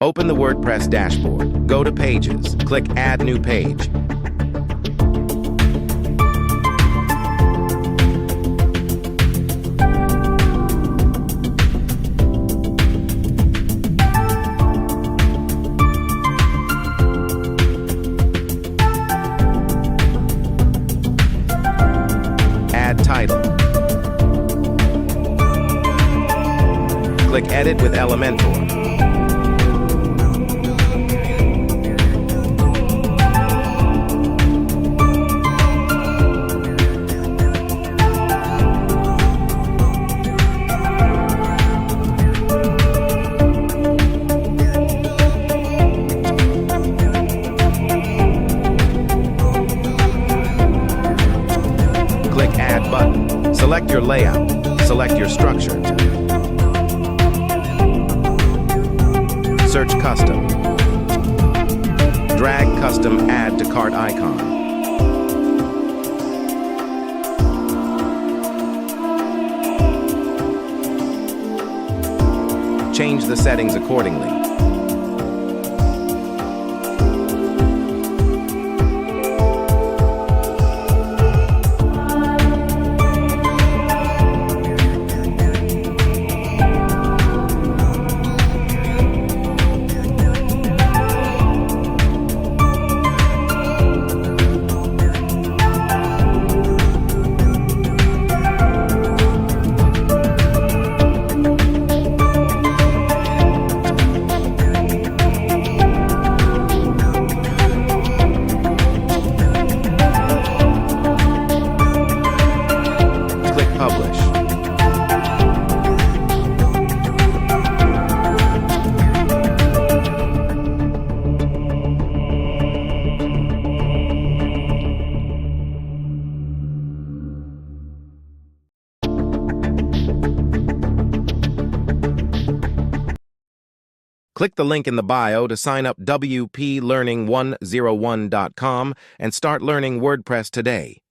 Open the WordPress dashboard. Go to Pages. Click Add New Page. Add title. Click Edit with Elementor. Click Add button. Select your layout. Select your structure. Search Custom. Drag Custom Add to Cart icon. Change the settings accordingly. Publish. Click the link in the bio to sign up wplearning101.com and start learning WordPress today.